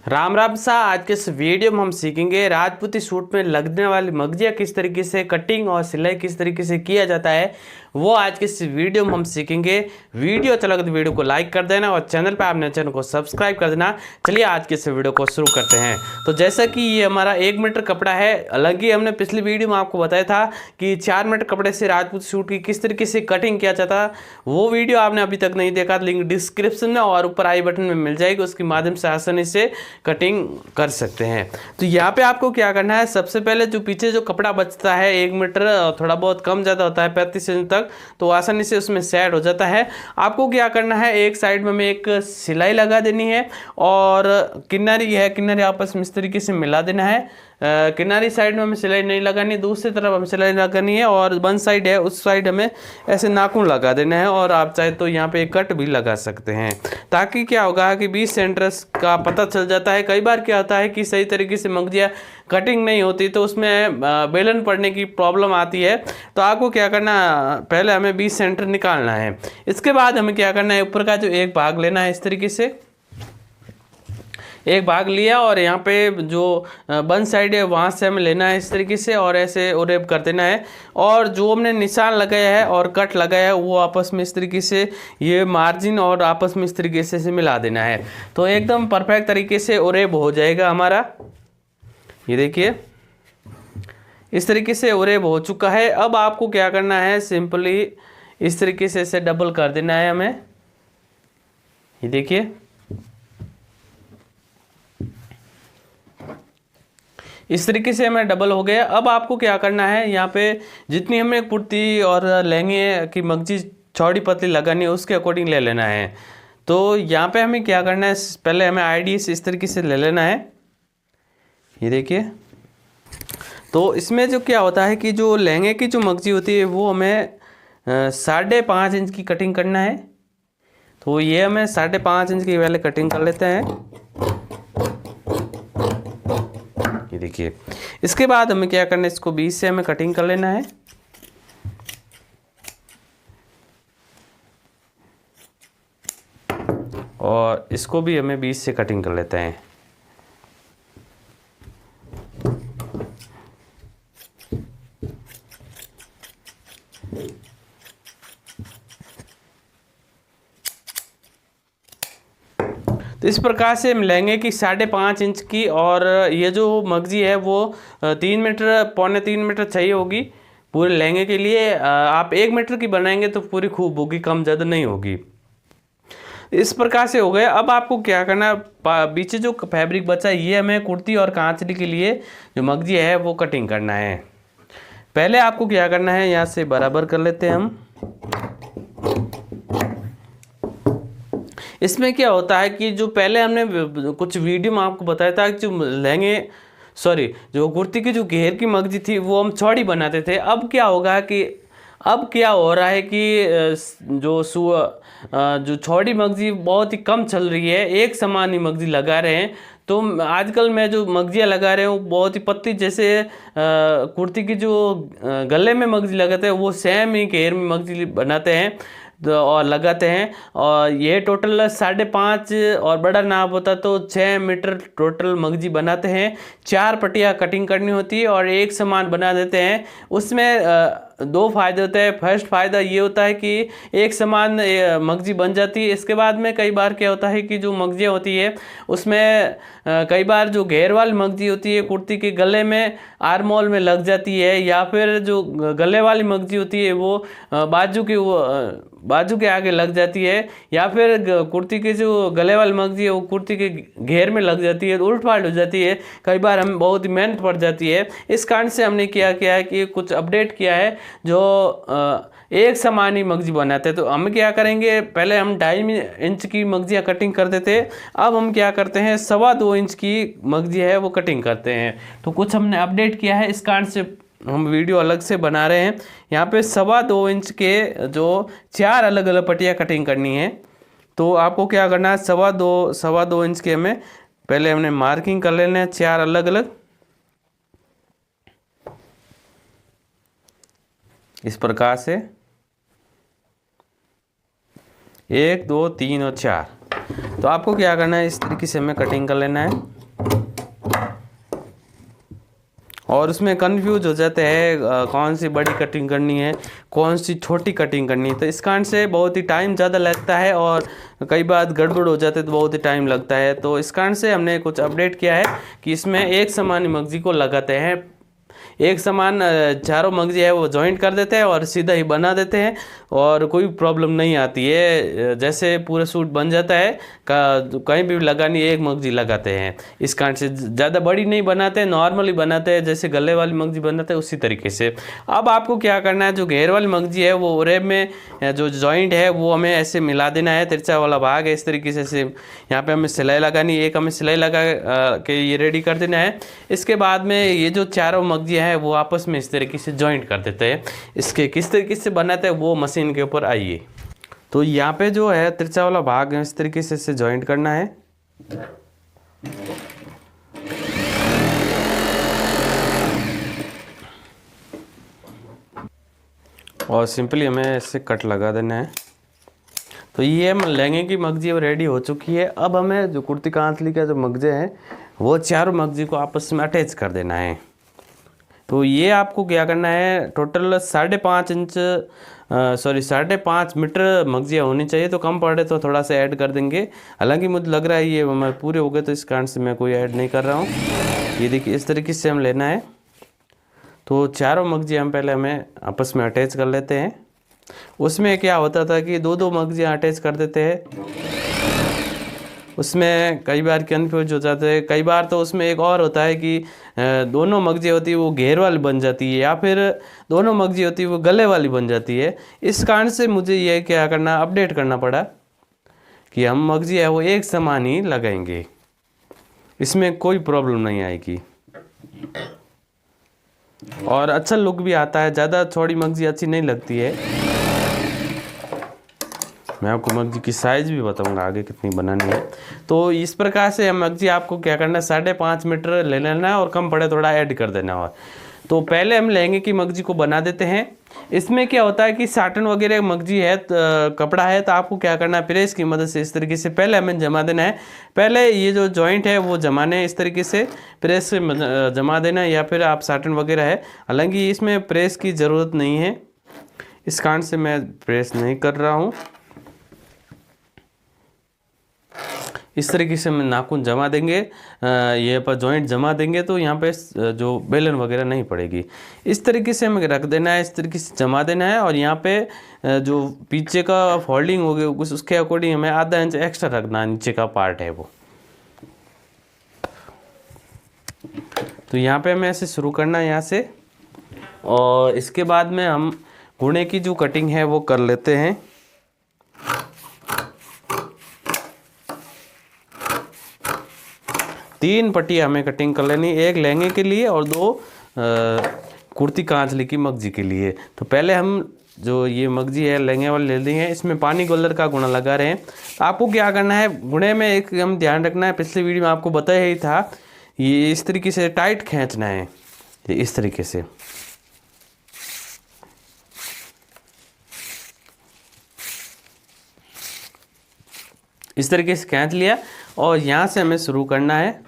राम राम सा। आज के इस वीडियो में हम सीखेंगे राजपूती सूट में लगने वाली मगजिया किस तरीके से कटिंग और सिलाई किस तरीके से किया जाता है, वो आज के इस वीडियो में हम सीखेंगे। वीडियो अच्छा लगे तो वीडियो को लाइक कर देना और चैनल पर आपने चैनल को सब्सक्राइब कर देना। चलिए आज के इस वीडियो को शुरू करते हैं। तो जैसा कि ये हमारा 1 मीटर कपड़ा है, अलग ही हमने पिछली वीडियो में आपको बताया था कि 4 मीटर कपड़े से राजपूती सूट की किस तरीके से कटिंग किया जाता है। वो वीडियो आपने अभी तक नहीं देखा, लिंक डिस्क्रिप्शन में और ऊपर आई बटन में मिल जाएगी, उसके माध्यम से आसानी से कटिंग कर सकते हैं। तो यहाँ पे आपको क्या करना है, सबसे पहले जो पीछे जो कपड़ा बचता है 1 मीटर, थोड़ा बहुत कम ज़्यादा होता है 35 इंच तक, तो आसानी से उसमें सेट हो जाता है। आपको क्या करना है, एक साइड में हमें एक सिलाई लगा देनी है और किनारी आपस में इस तरीके से मिला देना है। किनारी साइड में हमें सिलाई नहीं लगानी, दूसरी तरफ हमें सिलाई लगानी है और वन साइड है उस साइड हमें ऐसे नाखून लगा देना है। और आप चाहे तो यहाँ पे कट भी लगा सकते हैं, ताकि क्या होगा कि 20 सेंटर्स का पता चल जाता है। कई बार क्या होता है कि सही तरीके से मगजिया कटिंग नहीं होती तो उसमें बेलन पड़ने की प्रॉब्लम आती है। तो आपको क्या करना, पहले हमें 20 सेंटर निकालना है। इसके बाद हमें क्या करना है, ऊपर का जो एक भाग लेना है, इस तरीके से एक भाग लिया और यहाँ पे जो वन साइड है वहाँ से हमें लेना है इस तरीके से और ऐसे उरेब कर देना है। और जो हमने निशान लगाया है और कट लगाया है वो आपस में इस तरीके से ये मार्जिन और आपस में इस तरीके से मिला देना है। तो एकदम परफेक्ट तरीके से उरेब हो जाएगा हमारा। ये देखिए इस तरीके से उरेब हो चुका है। अब आपको क्या करना है, सिंपली इस तरीके से इसे डबल कर देना है हमें। ये देखिए इस तरीके से हमें डबल हो गया। अब आपको क्या करना है, यहाँ पे जितनी हमें कुर्ती और लहंगे की मगजी चौड़ी पतली लगानी है उसके अकॉर्डिंग ले लेना है। तो यहाँ पे हमें क्या करना है, पहले हमें आईडी इस तरीके से ले लेना है। ये देखिए, तो इसमें जो क्या होता है कि जो लहंगे की जो मगजी होती है वो हमें 5.5 इंच की कटिंग करना है। तो ये हमें 5.5 इंच की पहले कटिंग कर लेते हैं। ये देखिए, इसके बाद हमें क्या करना है, इसको 20 से हमें कटिंग कर लेना है। और इसको भी हमें 20 से कटिंग कर लेते हैं। तो इस प्रकार से हम लहंगे की 5.5 इंच की, और ये जो मगजी है वो 3 मीटर पौने 3 मीटर चाहिए होगी पूरे लहंगे के लिए। आप 1 मीटर की बनाएंगे तो पूरी खूब होगी, कम ज़्यादा नहीं होगी। इस प्रकार से हो गया। अब आपको क्या करना, पीछे जो फैब्रिक बचा है ये हमें कुर्ती और कांचली के लिए जो मगजी है वो कटिंग करना है। पहले आपको क्या करना है, यहाँ से बराबर कर लेते हैं हम। इसमें क्या होता है कि जो पहले हमने कुछ वीडियो में आपको बताया था कि जो कुर्ती की जो घेर की मगजी थी वो हम चौड़ी बनाते थे। अब क्या होगा कि अब क्या हो रहा है कि जो चौड़ी मगजी बहुत ही कम चल रही है, एक समान ही मगजी लगा रहे हैं। तो आजकल मैं जो मगजियाँ लगा रहे हूँ बहुत ही पतली, जैसे कुर्ती की जो गले में मगजी लगाते हैं वो सेम ही घेर में मगजी बनाते हैं और लगाते हैं। और ये टोटल 5.5 और बड़ा नाप होता तो 6 मीटर टोटल मगजी बनाते हैं। 4 पट्टियाँ कटिंग करनी होती है और एक समान बना देते हैं। उसमें 2 फायदे होते हैं। फर्स्ट फायदा ये होता है कि एक समान मगजी बन जाती है। इसके बाद में कई बार क्या होता है कि जो मगजियाँ होती है उसमें कई बार जो घेर वाली मगजी होती है कुर्ती के गले में आर्म होल में लग जाती है, या फिर जो गले वाली मगजी होती है वो बाजू के आगे लग जाती है, या फिर कुर्ती के जो गले वाली मगजी है वो कुर्ती के घेर में लग जाती है, तो उल्ट पाल्ट हो जाती है। कई बार हमें बहुत ही मेहनत पड़ जाती है। इस कारण से हमने क्या किया है कि कुछ अपडेट किया है जो एक समान ही मगजी बनाते हैं। तो हम क्या करेंगे, पहले हम 2.5 इंच की मगजियाँ कटिंग करते थे, अब हम क्या करते हैं 2.25 इंच की मगजी है वो कटिंग करते हैं। तो कुछ हमने अपडेट किया है, इस कारण से हम वीडियो अलग से बना रहे हैं। यहाँ पे 2.25 इंच के जो 4 अलग अलग पट्टियाँ कटिंग करनी है। तो आपको क्या करना है, 2.25 इंच के हमें पहले हमने मार्किंग कर लेना है 4 अलग अलग, इस प्रकार से 1 2 3 और 4। तो आपको क्या करना है, इस तरीके से हमें कटिंग कर लेना है। और उसमें कंफ्यूज हो जाते हैं कौन सी बड़ी कटिंग करनी है, कौन सी छोटी कटिंग करनी है। तो इस कारण से बहुत ही टाइम ज़्यादा लगता है और कई बार गड़बड़ हो जाते तो बहुत ही टाइम लगता है। तो इस कारण से हमने कुछ अपडेट किया है कि इसमें एक समान मगजी को लगाते हैं, एक समान चारों मगजी है वो जॉइंट कर देते हैं और सीधा ही बना देते हैं और कोई प्रॉब्लम नहीं आती है। जैसे पूरा सूट बन जाता है, कहीं भी लगानी एक मगजी लगाते हैं। इस कारण से ज़्यादा बड़ी नहीं बनाते, नॉर्मली बनाते हैं, जैसे गले वाली मगजी बनाते हैं उसी तरीके से। अब आपको क्या करना है, जो घेर वाली मगजी है वो रेब में जो जॉइंट है वो हमें ऐसे मिला देना है, तिरछा वाला भाग है इस तरीके से यहाँ पे हमें सिलाई लगानी, एक हमें सिलाई लगा के ये रेडी कर देना है। इसके बाद में ये जो चारों मगजी है वो आपस में इस तरीके से जॉइंट कर देते हैं। इसके किस तरीके से बनाते हैं वो मशीन के ऊपर आइए। तो यहाँ पे जो है तिरछा वाला भाग है इस तरीके से जॉइंट करना है और सिंपली हमें ऐसे कट लगा देना है। तो ये हम लहंगे की मगजी अब रेडी हो चुकी है। अब हमें जो कुर्ती कांतली का जो मगजे हैं वो चारों मगजी को आपस में अटैच कर देना है। तो ये आपको क्या करना है, टोटल 5.5 इंच 5.5 मीटर मगजियाँ होनी चाहिए। तो कम पड़े तो थोड़ा सा ऐड कर देंगे, हालांकि मुझे लग रहा है ये हमारे पूरे हो गए तो इस कारण से मैं कोई ऐड नहीं कर रहा हूँ। ये देखिए इस तरीके से हम लेना है। तो चारों मगजियाँ हम पहले हमें आपस में अटैच कर लेते हैं। उसमें क्या होता था कि दो मगजियाँ अटैच कर देते हैं, उसमें कई बार कन्फ्यूज हो जाते हैं। कई बार तो उसमें एक और होता है कि दोनों मगजी होती है वो घेर वाली बन जाती है या फिर दोनों मगजी होती है वो गले वाली बन जाती है। इस कारण से मुझे ये क्या करना, अपडेट करना पड़ा कि हम मगजी है वो एक समान ही लगाएंगे, इसमें कोई प्रॉब्लम नहीं आएगी और अच्छा लुक भी आता है। ज़्यादा चौड़ी मगजी अच्छी नहीं लगती है। मैं आपको मगजी की साइज़ भी बताऊंगा आगे कितनी बनानी है। तो इस प्रकार से मगजी आपको क्या करना है, 5.5 मीटर ले लेना है और कम पड़े थोड़ा ऐड कर देना है। तो पहले हम लहंगे की मगजी को बना देते हैं। इसमें क्या होता है कि साटन वगैरह मगजी है कपड़ा है, तो आपको क्या करना है, प्रेस की मदद से इस तरीके से पहले हमें जमा देना है। पहले ये जो जॉइंट है वो जमाने हैं, इस तरीके से प्रेस से जमा देना है, या फिर आप साटन वगैरह है, हालांकि इसमें प्रेस की ज़रूरत नहीं है, इस कारण से मैं प्रेस नहीं कर रहा हूँ। इस तरीके से हम नाखून जमा देंगे, ये पर जॉइंट जमा देंगे तो यहाँ पे जो बेलन वगैरह नहीं पड़ेगी। इस तरीके से हमें रख देना है, इस तरीके से जमा देना है और यहाँ पे जो पीछे का फोल्डिंग होगी उसके अकॉर्डिंग हमें आधा इंच एक्स्ट्रा रखना है, नीचे का पार्ट है वो। तो यहाँ पे हमें ऐसे शुरू करना है यहाँ से, और इसके बाद में हम घुने की जो कटिंग है वो कर लेते हैं। तीन पट्टी हमें कटिंग कर लेनी, एक लहंगे के लिए और दो कुर्ती कांचली की मगजी के लिए। तो पहले हम जो ये मगजी है लहंगे वाली ले ली है, इसमें पानी कलर का गुना लगा रहे हैं। तो आपको क्या करना है, गुणे में एक हम ध्यान रखना है, पिछली वीडियो में आपको बताया ही था, ये इस तरीके से टाइट खींचना है, इस तरीके से। इस तरीके से खींच लिया और यहाँ से हमें शुरू करना है।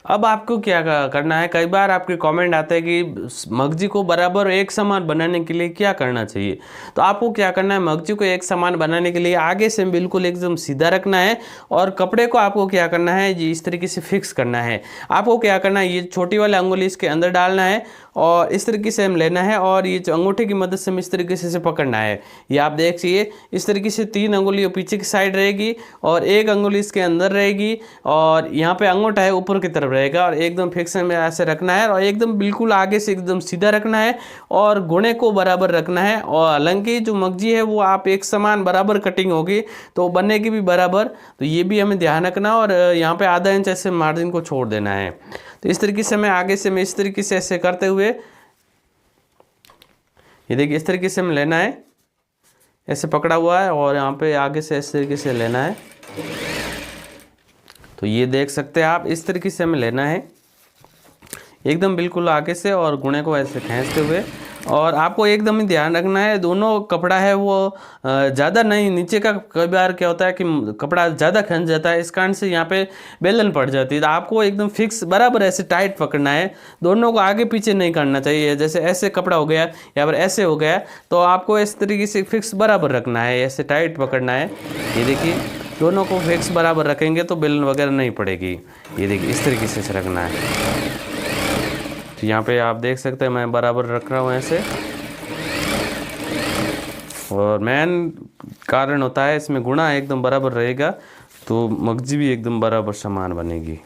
अब आपको क्या करना है, कई बार आपके कमेंट आते हैं कि मगजी को बराबर एक समान बनाने के लिए क्या करना चाहिए। तो आपको क्या करना है, मगजी को एक समान बनाने के लिए आगे से बिल्कुल एकदम सीधा रखना है और कपड़े को आपको क्या करना है, ये इस तरीके से फिक्स करना है। आपको क्या करना है, ये छोटी वाली अंगुली इसके अंदर डालना है और इस तरीके से हम लेना है और ये जो अंगूठे की मदद से हम इस तरीके से पकड़ना है। ये आप देखिए इस तरीके से 3 अंगुली पीछे की साइड रहेगी और एक अंगुली इसके अंदर रहेगी और यहाँ पे अंगूठा है ऊपर की तरफ रहेगा और एकदम फिक्सन में ऐसे रखना है और एकदम बिल्कुल आगे से एकदम सीधा रखना है और गुणे को बराबर रखना है। और हालांकि जो मगजी है वो आप एक समान बराबर कटिंग होगी तो बनेगी भी बराबर, तो ये भी हमें ध्यान रखना और यहाँ पे आधा इंच ऐसे मार्जिन को छोड़ देना है। तो इस तरीके से मैं आगे से मैं इस तरीके से ऐसे करते हुए, ये देखिए इस तरीके से हमें लेना है, ऐसे पकड़ा हुआ है और यहाँ पे आगे से इस तरीके से लेना है। तो ये देख सकते हैं आप, इस तरीके से हमें लेना है एकदम बिल्कुल आगे से और गुणे को ऐसे खींचते हुए और आपको एकदम ही ध्यान रखना है, दोनों कपड़ा है वो ज़्यादा नहीं, नीचे का कई बार क्या होता है कि कपड़ा ज़्यादा खंच जाता है, इस कारण से यहाँ पे बेलन पड़ जाती है। तो आपको एकदम फिक्स बराबर ऐसे टाइट पकड़ना है, दोनों को आगे पीछे नहीं करना चाहिए। जैसे ऐसे कपड़ा हो गया या फिर ऐसे हो गया, तो आपको इस तरीके से फिक्स बराबर रखना है, ऐसे टाइट पकड़ना है। ये देखिए दोनों को फिक्स बराबर रखेंगे तो बेलन वगैरह नहीं पड़ेगी। ये देखिए इस तरीके से रखना है। तो यहाँ पे आप देख सकते हैं मैं बराबर रख रहा हूँ ऐसे। और मेन कारण होता है इसमें गुणा एकदम बराबर रहेगा तो मगजी भी एकदम बराबर समान बनेगी।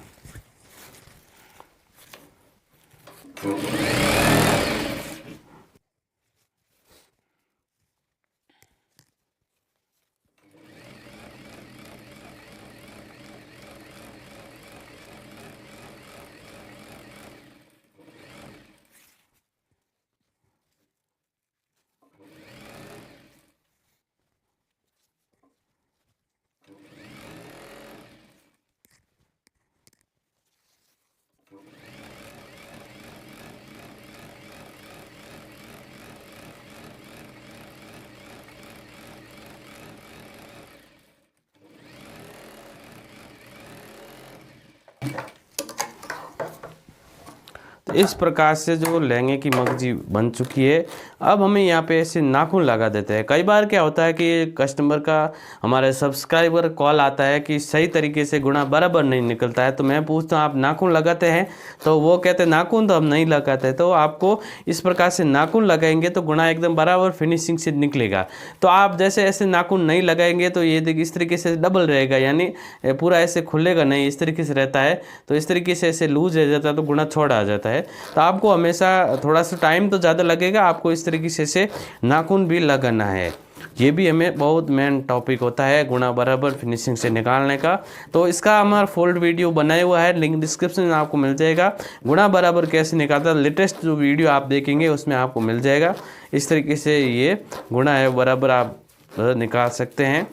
तो इस प्रकार से जो लहंगे की मगजी बन चुकी है। अब हमें यहाँ पे ऐसे नाखून लगा देते हैं। कई बार क्या होता है कि कस्टमर का हमारे सब्सक्राइबर कॉल आता है कि सही तरीके से गुणा बराबर नहीं निकलता है, तो मैं पूछता हूँ आप नाखून लगाते हैं, तो वो कहते हैं नाखून तो हम नहीं लगाते। तो आपको इस प्रकार से नाखून लगाएंगे तो गुणा एकदम बराबर फिनिशिंग से निकलेगा। तो आप जैसे ऐसे नाखून नहीं लगाएंगे तो ये देखिए इस तरीके से डबल रहेगा, यानी पूरा ऐसे खुलेगा नहीं, इस तरीके से रहता है। तो इस तरीके से ऐसे लूज रह जाता है तो गुणा छोड़ा आ जाता है। तो आपको हमेशा थोड़ा सा टाइम तो ज़्यादा लगेगा, आपको इस तरीके से नाखून भी लगाना है। ये भी हमें बहुत मेन टॉपिक होता है गुणा बराबर फिनिशिंग से निकालने का। तो इसका हमारा फुल वीडियो बनाया हुआ है, लिंक डिस्क्रिप्शन में आपको मिल जाएगा। गुणा बराबर कैसे निकालता है लेटेस्ट जो वीडियो आप देखेंगे उसमें आपको मिल जाएगा। इस तरीके से ये गुणा है बराबर आप निकाल सकते हैं।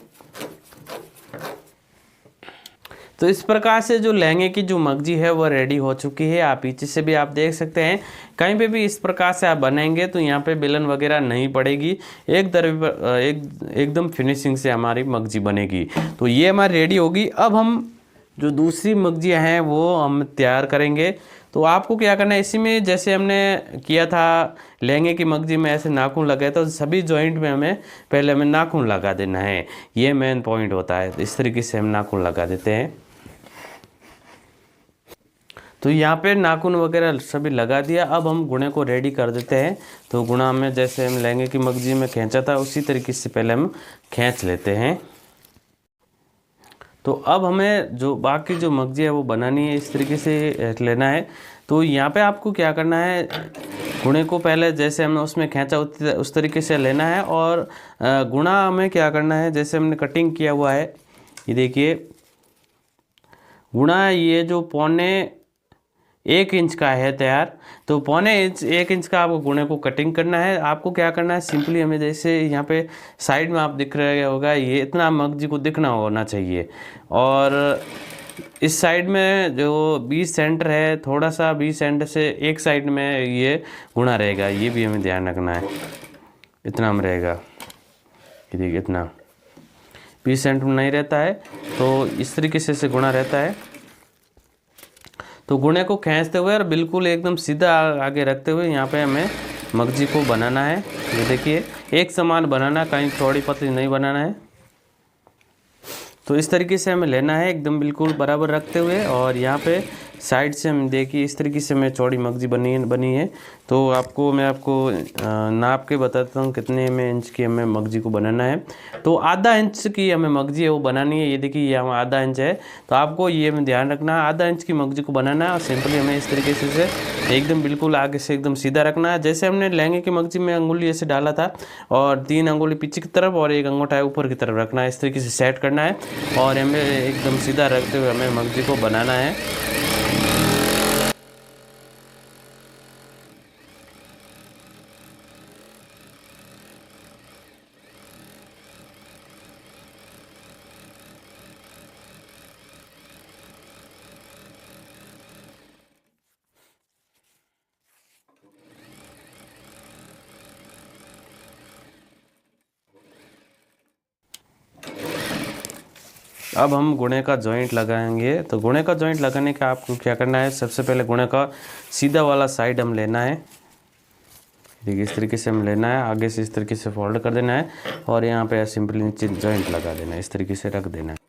तो इस प्रकार से जो लहंगे की जो मगजी है वो रेडी हो चुकी है। आप पीछे से भी आप देख सकते हैं, कहीं पे भी इस प्रकार से आप बनाएंगे तो यहाँ पे बेलन वगैरह नहीं पड़ेगी, एकदम फिनिशिंग से हमारी मगजी बनेगी। तो ये हमारी रेडी होगी। अब हम जो दूसरी मगजियाँ हैं वो हम तैयार करेंगे। तो आपको क्या करना है, इसी में जैसे हमने किया था लहंगे की मगजी में ऐसे नाखून लगाए, तो सभी जॉइंट में हमें नाखून लगा देना है। ये मेन पॉइंट होता है। इस तरीके से हम नाखून लगा देते हैं। तो यहाँ पे नाखून वगैरह सभी लगा दिया। अब हम गुणे को रेडी कर देते हैं। तो गुणा में जैसे हम लहंगे की मगजी में खींचा था उसी तरीके से पहले हम खींच लेते हैं। तो अब हमें जो बाकी जो मगजी है वो बनानी है, इस तरीके से लेना है। तो यहाँ पे आपको क्या करना है, गुणे को पहले जैसे हमने उसमें खींचा उस तरीके से लेना है। और गुणा हमें क्या करना है, जैसे हमने कटिंग किया हुआ है, ये देखिए गुणा ये जो 1.25 इंच का है तैयार। तो 1.25 इंच का आपको गुणे को कटिंग करना है। आपको क्या करना है, सिंपली हमें जैसे यहाँ पे साइड में आप दिख रहा होगा, ये इतना मगजी को दिखना होना चाहिए। और इस साइड में जो 20 सेंटर है, थोड़ा सा 20 सेंटर से एक साइड में ये गुणा रहेगा, ये भी हमें ध्यान रखना है। इतना में रहेगा, ये देखिए इतना 20 सेंटर में नहीं रहता है, तो इस तरीके से गुणा रहता है। तो गुणे को खींचते हुए और बिल्कुल एकदम सीधा आगे रखते हुए यहाँ पे हमें मगजी को बनाना है। ये देखिए एक समान बनाना, कहीं चौड़ी पतली नहीं बनाना है। तो इस तरीके से हमें लेना है एकदम बिल्कुल बराबर रखते हुए। और यहाँ पे साइड से हम देखिए इस तरीके से हमें चौड़ी मगजी बनी है। तो मैं आपको नाप के बताता हूँ कितने में इंच की हमें मगजी को बनाना है। तो आधा इंच की हमें मगजी है वो बनानी है। ये देखिए ये हमारा आधा इंच है, तो आपको ये हमें ध्यान रखना है, आधा इंच की मगजी को बनाना है। और सिंपली हमें इस तरीके से एकदम बिल्कुल आगे से एकदम सीधा रखना है। जैसे हमने लहंगे की मगजी में अंगुली ऐसे डाला था, और 3 अंगुली पीछे की तरफ और एक अंगूठा ऊपर की तरफ रखना है, इस तरीके से सेट करना है। और हमें एकदम सीधा रखते हुए हमें मगजी को बनाना है। अब हम गुणे का जॉइंट लगाएंगे। तो गुणे का जॉइंट लगाने का आपको क्या करना है, सबसे पहले गुणे का सीधा वाला साइड हम लेना है। देखिए इस तरीके से हम लेना है, आगे से इस तरीके से फोल्ड कर देना है और यहाँ पे सिंपली नीचे जॉइंट लगा देना है, इस तरीके से रख देना है।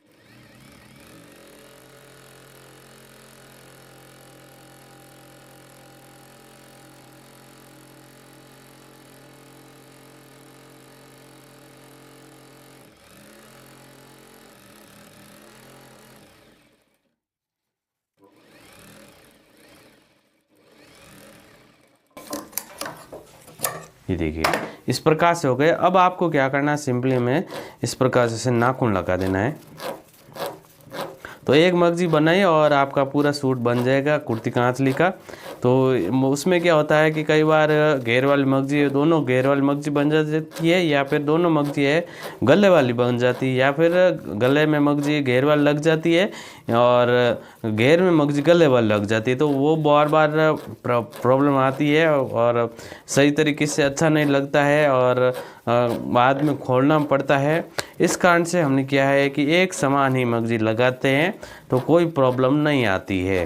ये देखिए इस प्रकार से हो गए। अब आपको क्या करना है, सिंपली में इस प्रकार से नाखून लगा देना है। तो एक मगजी बनाइए और आपका पूरा सूट बन जाएगा कुर्ती कांचली का। तो उसमें क्या होता है कि कई बार घेर वाली मगजी, दोनों घेर वाली मगजी बन जाती है, या फिर दोनों मगजी है गले वाली बन जाती है, या फिर गले में मगजी घेर वाली लग जाती है और घेर में मगजी गले वाली लग जाती है। तो वो बार बार प्रॉब्लम आती है और सही तरीके से अच्छा नहीं लगता है और बाद में खोलना पड़ता है। इस कारण से हमने किया है कि एक समान ही मगजी लगाते हैं तो कोई प्रॉब्लम नहीं आती है।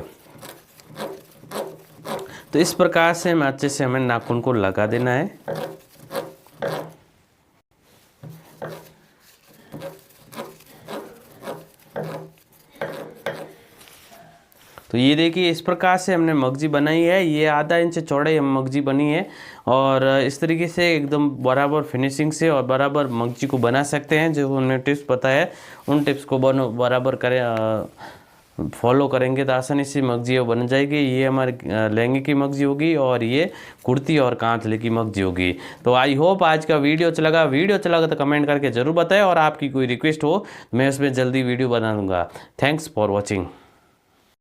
तो इस प्रकार से हमें अच्छे से हमें नाखून को लगा देना है। तो ये देखिए इस प्रकार से हमने मगजी बनाई है। ये आधा इंच चौड़ाई मगजी बनी है और इस तरीके से एकदम बराबर फिनिशिंग से और बराबर मगजी को बना सकते हैं। जो उन्हें टिप्स पता है उन टिप्स को बराबर करें, फॉलो करेंगे तो आसानी से मगजी बन जाएगी। ये हमारे लहंगे की मगजी होगी और ये कुर्ती और कांचले की मगजी होगी। तो आई होप आज का वीडियो अच्छा लगा तो कमेंट करके ज़रूर बताएं और आपकी कोई रिक्वेस्ट हो मैं उसमें जल्दी वीडियो बना दूंगा। Thanks for watching.